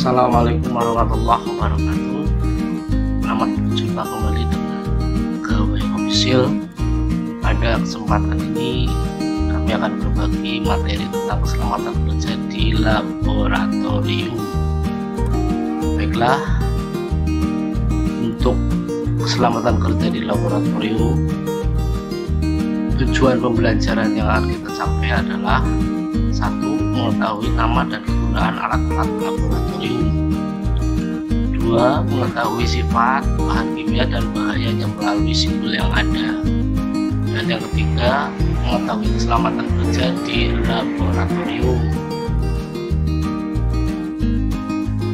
Assalamualaikum warahmatullahi wabarakatuh. Selamat berjumpa kembali dengan Gawe Official. Pada kesempatan ini kami akan berbagi materi tentang keselamatan kerja di laboratorium. Baiklah, untuk keselamatan kerja di laboratorium, tujuan pembelajaran yang akan kita capai adalah: 1. Mengetahui nama dan kegunaan alat-alat laboratorium. 2. Mengetahui sifat, bahan kimia dan bahayanya melalui simbol yang ada. Dan yang ketiga, mengetahui keselamatan kerja di laboratorium.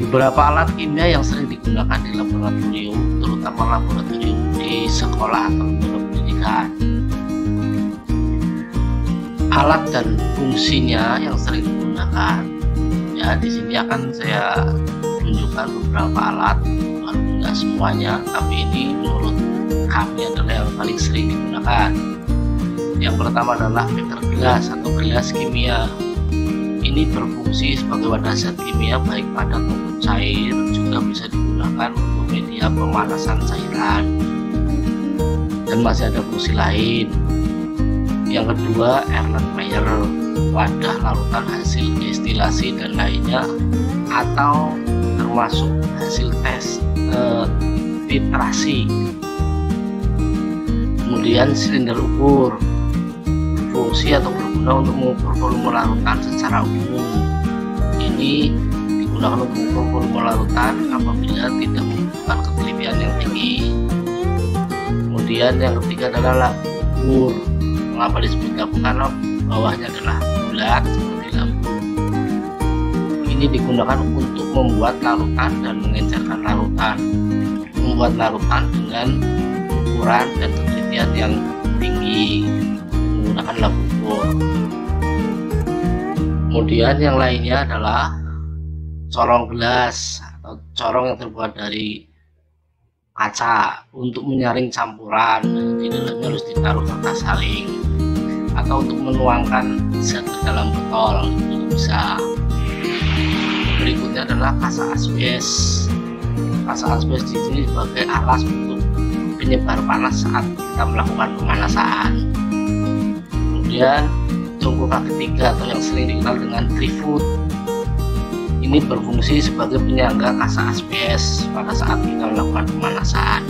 Beberapa alat kimia yang sering digunakan di laboratorium, terutama laboratorium di sekolah atau lembaga pendidikan. Alat dan fungsinya yang sering digunakan, ya di sini akan saya tunjukkan beberapa alat, tidak semuanya, tapi ini menurut kami adalah yang paling sering digunakan. Yang pertama adalah beker gelas atau gelas kimia. Ini berfungsi sebagai wadah zat kimia baik padat maupun cair, juga bisa digunakan untuk media pemanasan cairan, dan masih ada fungsi lain. Yang kedua, Erlenmeyer, wadah larutan hasil destilasi dan lainnya, atau termasuk hasil tes filtrasi. Kemudian silinder ukur, berfungsi atau berguna untuk mengukur volume larutan secara umum. Ini digunakan untuk mengukur volume larutan apabila tidak membutuhkan ketelitian yang tinggi. Kemudian yang ketiga adalah lab ukur. Mengapa disebut labu? Karena bawahnya adalah bulat seperti labu. Ini digunakan untuk membuat larutan dan mengencerkan larutan, membuat larutan dengan ukuran dan ketelitian yang tinggi menggunakan labu ukur. Kemudian yang lainnya adalah corong gelas atau corong yang terbuat dari kaca untuk menyaring campuran. Di dalamnya harus ditaruh kertas saling, atau untuk menuangkan zat ke dalam botol, itu bisa. Berikutnya adalah kasa asbes. Kasa asbes di sini sebagai alas untuk penyebar panas saat kita melakukan pemanasan. Kemudian tungku kaki tiga atau yang sering dikenal dengan trifoot. Ini berfungsi sebagai penyangga kasa asbes pada saat kita melakukan pemanasan.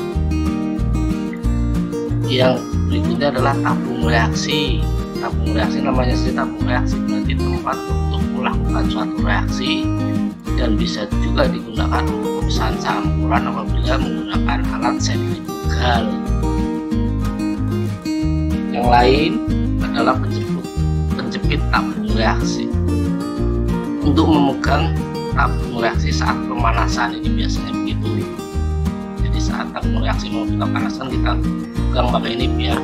Yang berikutnya adalah tabung reaksi. Tabung reaksi namanya sendiri tabung reaksi, berarti tempat untuk melakukan suatu reaksi, dan bisa juga digunakan untuk pemisahan campuran apabila menggunakan alat sentrifugal. Yang lain adalah penjepit tabung reaksi. Untuk memegang tabung reaksi saat pemanasan, ini biasanya begitu. Jadi saat tabung reaksi mau kita panaskan, kita pegang pakai ini biar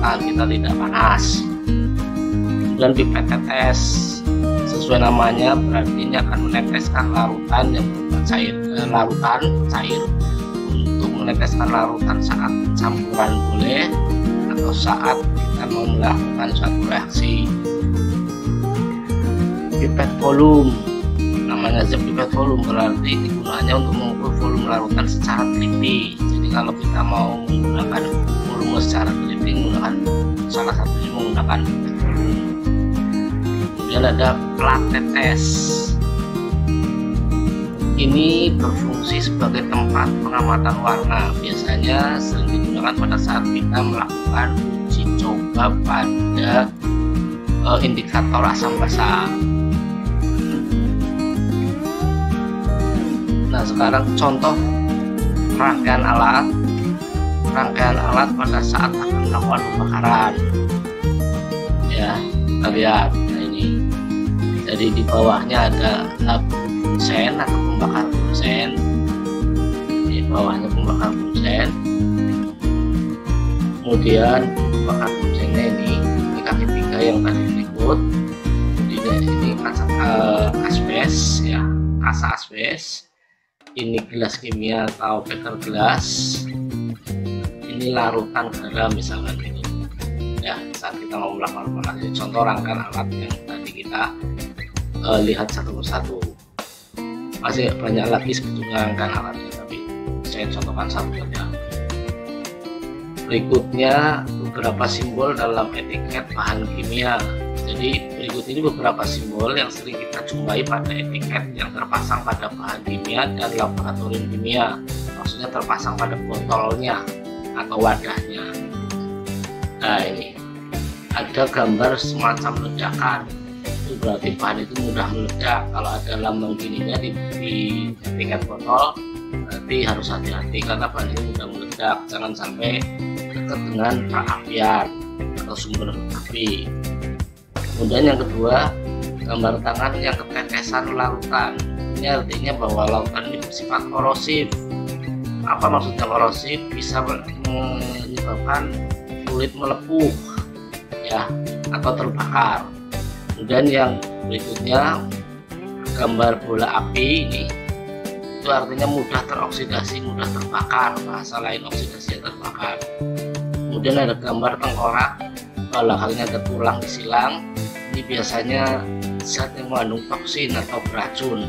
tangan kita tidak panas. Dan pipet tetes, sesuai namanya, berarti ini akan meneteskan larutan yang berupa cair. Untuk meneteskan larutan saat campuran boleh, atau saat kita mau melakukan suatu reaksi. Pipet volume, namanya aja pipet volume, berarti gunanya untuk mengukur volume larutan secara teliti. Jadi kalau kita mau menggunakan volume secara teliti, menggunakan salah satunya menggunakan pipet volume. Kemudian ada plat tetes. Ini berfungsi sebagai tempat pengamatan warna. Biasanya sering digunakan pada saat kita melakukan uji coba pada indikator asam basa. Nah, sekarang contoh rangkaian alat pada saat akan melakukan pembakaran. Ya, kita lihat. Nah, ini jadi di bawahnya ada bunsen atau pembakar bunsen. Di bawahnya pembakar bunsen. Kemudian pembakar bunsennya ini kaki tiga yang tadi berikut. Ini kaca asbes, ya, kasa asbes. Ini gelas kimia atau beker gelas. Ini larutan garam misalkan ini. Ya, saat kita mau melakukan pemanasan, contoh rangkaian alat yang tadi kita lihat satu persatu. Masih banyak lagi sebetulnya kan alatnya, tapi saya contohkan satu saja. Berikutnya beberapa simbol dalam etiket bahan kimia. Jadi berikut ini beberapa simbol yang sering kita jumpai pada etiket yang terpasang pada bahan kimia dan laboratorium kimia. Maksudnya terpasang pada botolnya atau wadahnya. Nah, ini ada gambar semacam ledakan. Itu berarti bahan itu mudah meledak. Kalau ada lambang gininya di etiket botol, berarti harus hati-hati karena bahan ini mudah meledak. Jangan sampai dekat dengan perapian atau sumber api. Kemudian yang kedua, gambar tangan yang ketetesan larutan. Ini artinya bahwa lautan ini bersifat korosif. Apa maksudnya korosif? Bisa menyebabkan kulit melepuh, ya, atau terbakar. Kemudian yang berikutnya, gambar bola api ini, itu artinya mudah teroksidasi, mudah terbakar. Bahasa lain oksidasi atau terbakar. Kemudian ada gambar tengkorak, belakangnya ada tulang disilang. Ini biasanya zat yang mengandung toksin atau beracun.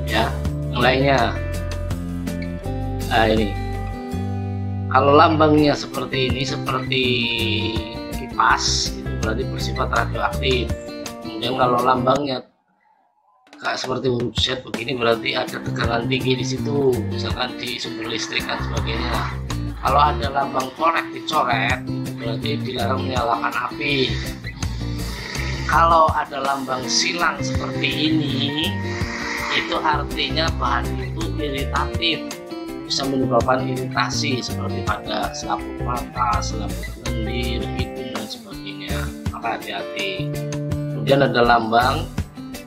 Ya, yang lainnya. Nah, ini. Kalau lambangnya seperti ini, seperti kipas, itu berarti bersifat radioaktif. Kemudian kalau lambangnya kayak seperti huruf Z begini, berarti ada tegangan tinggi di situ, misalkan di sumber listrik dan sebagainya. Kalau ada lambang korek dicoret, itu berarti dilarang menyalakan api. Kalau ada lambang silang seperti ini, itu artinya bahan itu iritatif, bisa menyebabkan iritasi seperti pada selaput mata, selaput lendir, hidung dan sebagainya. Maka hati-hati. Kemudian ada lambang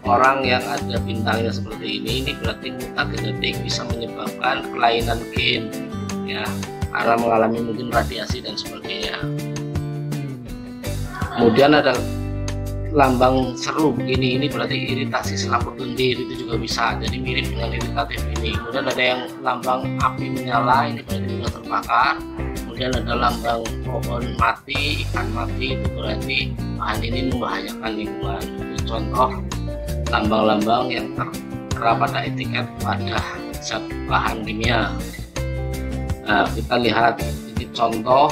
orang yang ada bintangnya seperti ini berarti mutagenetik, bisa menyebabkan kelainan gen, ya, karena mengalami mungkin radiasi dan sebagainya. Kemudian ada lambang seru begini, ini berarti iritasi selaput lendir, itu juga bisa, jadi mirip dengan iritatif ini. Kemudian ada yang lambang api menyala, ini berarti sudah terbakar. Kemudian ada lambang pohon mati, ikan mati, itu berarti bahan ini membahayakan lingkungan. Itu contoh lambang-lambang yang tertera pada etiket pada zat bahan kimia. Nah, kita lihat ini contoh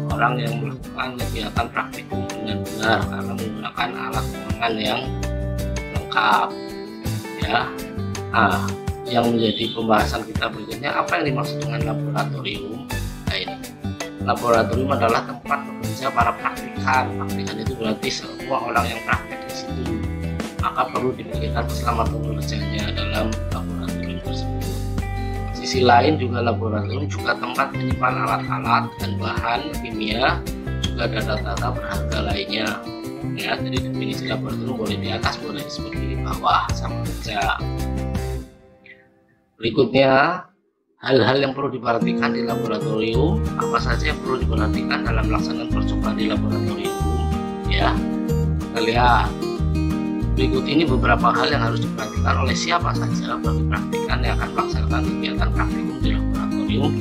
orang yang melakukan kegiatan praktikum dengan benar karena menggunakan alat pangan yang lengkap, ya. Nah, yang menjadi pembahasan kita berikutnya, apa yang dimaksud dengan laboratorium? Nah, ini laboratorium adalah tempat bekerja para praktikan. Praktikan itu berarti semua orang yang praktek di situ. Maka perlu dipikirkan keselamatan bekerjanya dalam laboratorium tersebut. Sisi lain juga laboratorium juga tempat menyimpan alat-alat dan bahan kimia, juga data-data berharga lainnya. Ya, jadi definisi laboratorium boleh di atas, boleh disebut di bawah, sama saja. Berikutnya, hal-hal yang perlu diperhatikan di laboratorium. Apa saja yang perlu diperhatikan dalam pelaksanaan percobaan di laboratorium? Ya, kita lihat. Berikut ini beberapa hal yang harus diperhatikan oleh siapa saja bagi praktikan yang akan melaksanakan kegiatan praktikum di laboratorium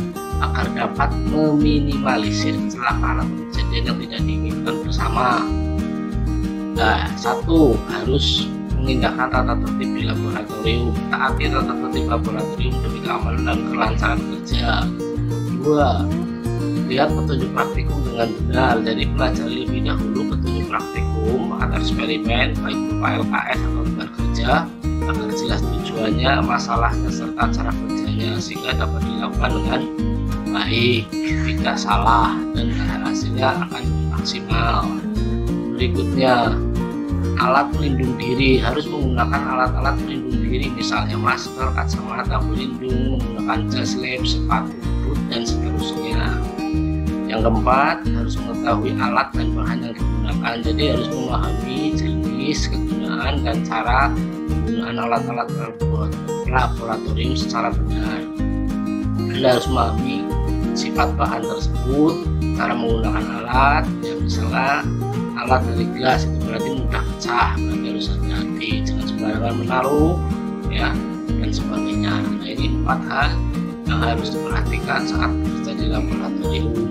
agar dapat meminimalisir kecelakaan atau kejadian yang tidak diinginkan bersama. Nah, satu, harus mengindahkan tata tertib di laboratorium. Taati tata tertib laboratorium demi keamanan dan kelancaran kerja. Dua, lihat petunjuk praktikum dengan benar. Jadi pelajari lebih dahulu petunjuk praktikum atau eksperimen, baik berupa LKS atau lembar kerja, agar jelas tujuannya, masalahnya, serta cara kerjanya, sehingga dapat dilakukan dengan baik, tidak salah, dan hasilnya akan maksimal. Berikutnya, alat pelindung diri. Harus menggunakan alat-alat pelindung diri, misalnya masker, kacamata pelindung, menggunakan jas lab, sepatu boot, dan seterusnya. Yang keempat, harus mengetahui alat dan bahan yang digunakan. Jadi harus memahami jenis, kegunaan, dan cara penggunaan alat-alat laboratorium secara benar. Anda harus memahami sifat bahan tersebut, cara menggunakan alat. Ya, misalnya alat dari gelas itu berarti mudah pecah, berarti harus hati-hati, jangan sembarangan menaruh, ya, dan sebagainya. Nah, ini 4 hal yang harus diperhatikan saat bekerja di laboratorium.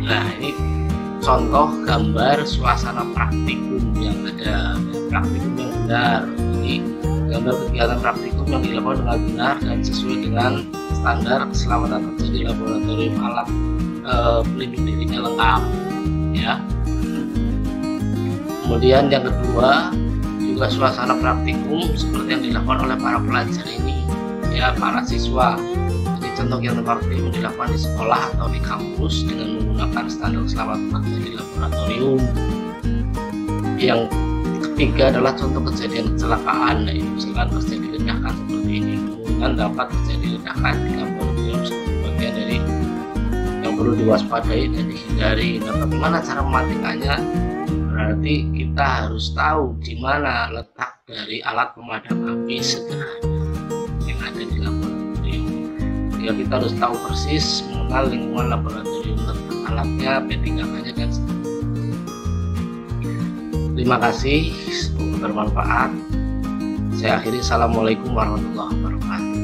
Nah, ini contoh gambar suasana praktikum yang ada, praktikum yang benar. Jadi gambar kegiatan praktikum yang dilakukan dengan benar dan sesuai dengan standar keselamatan kerja di laboratorium, alat pelindung dirinya lengkap ya. Kemudian yang kedua juga suasana praktikum seperti yang dilakukan oleh para pelajar ini ya, para siswa. Jadi contoh yang praktikum dilakukan di sekolah atau di kampus dengan menggunakan standar keselamatan kerja di laboratorium. Yang ketiga adalah contoh kejadian kecelakaan, misalkan terjadi ledakan seperti ini, kemungkinan dapat terjadi ledakan di laboratorium sebagai bagian dari yang perlu diwaspadai dan dihindari. Nah, bagaimana cara mematikannya? Berarti kita harus tahu di mana letak dari alat pemadam api sederhana yang ada di laboratorium. Ya, kita harus tahu persis mengenal lingkungan laboratorium, letak alatnya, P3K-nya dan sebagainya. Terima kasih, semoga bermanfaat. Saya akhiri, assalamualaikum warahmatullahi wabarakatuh.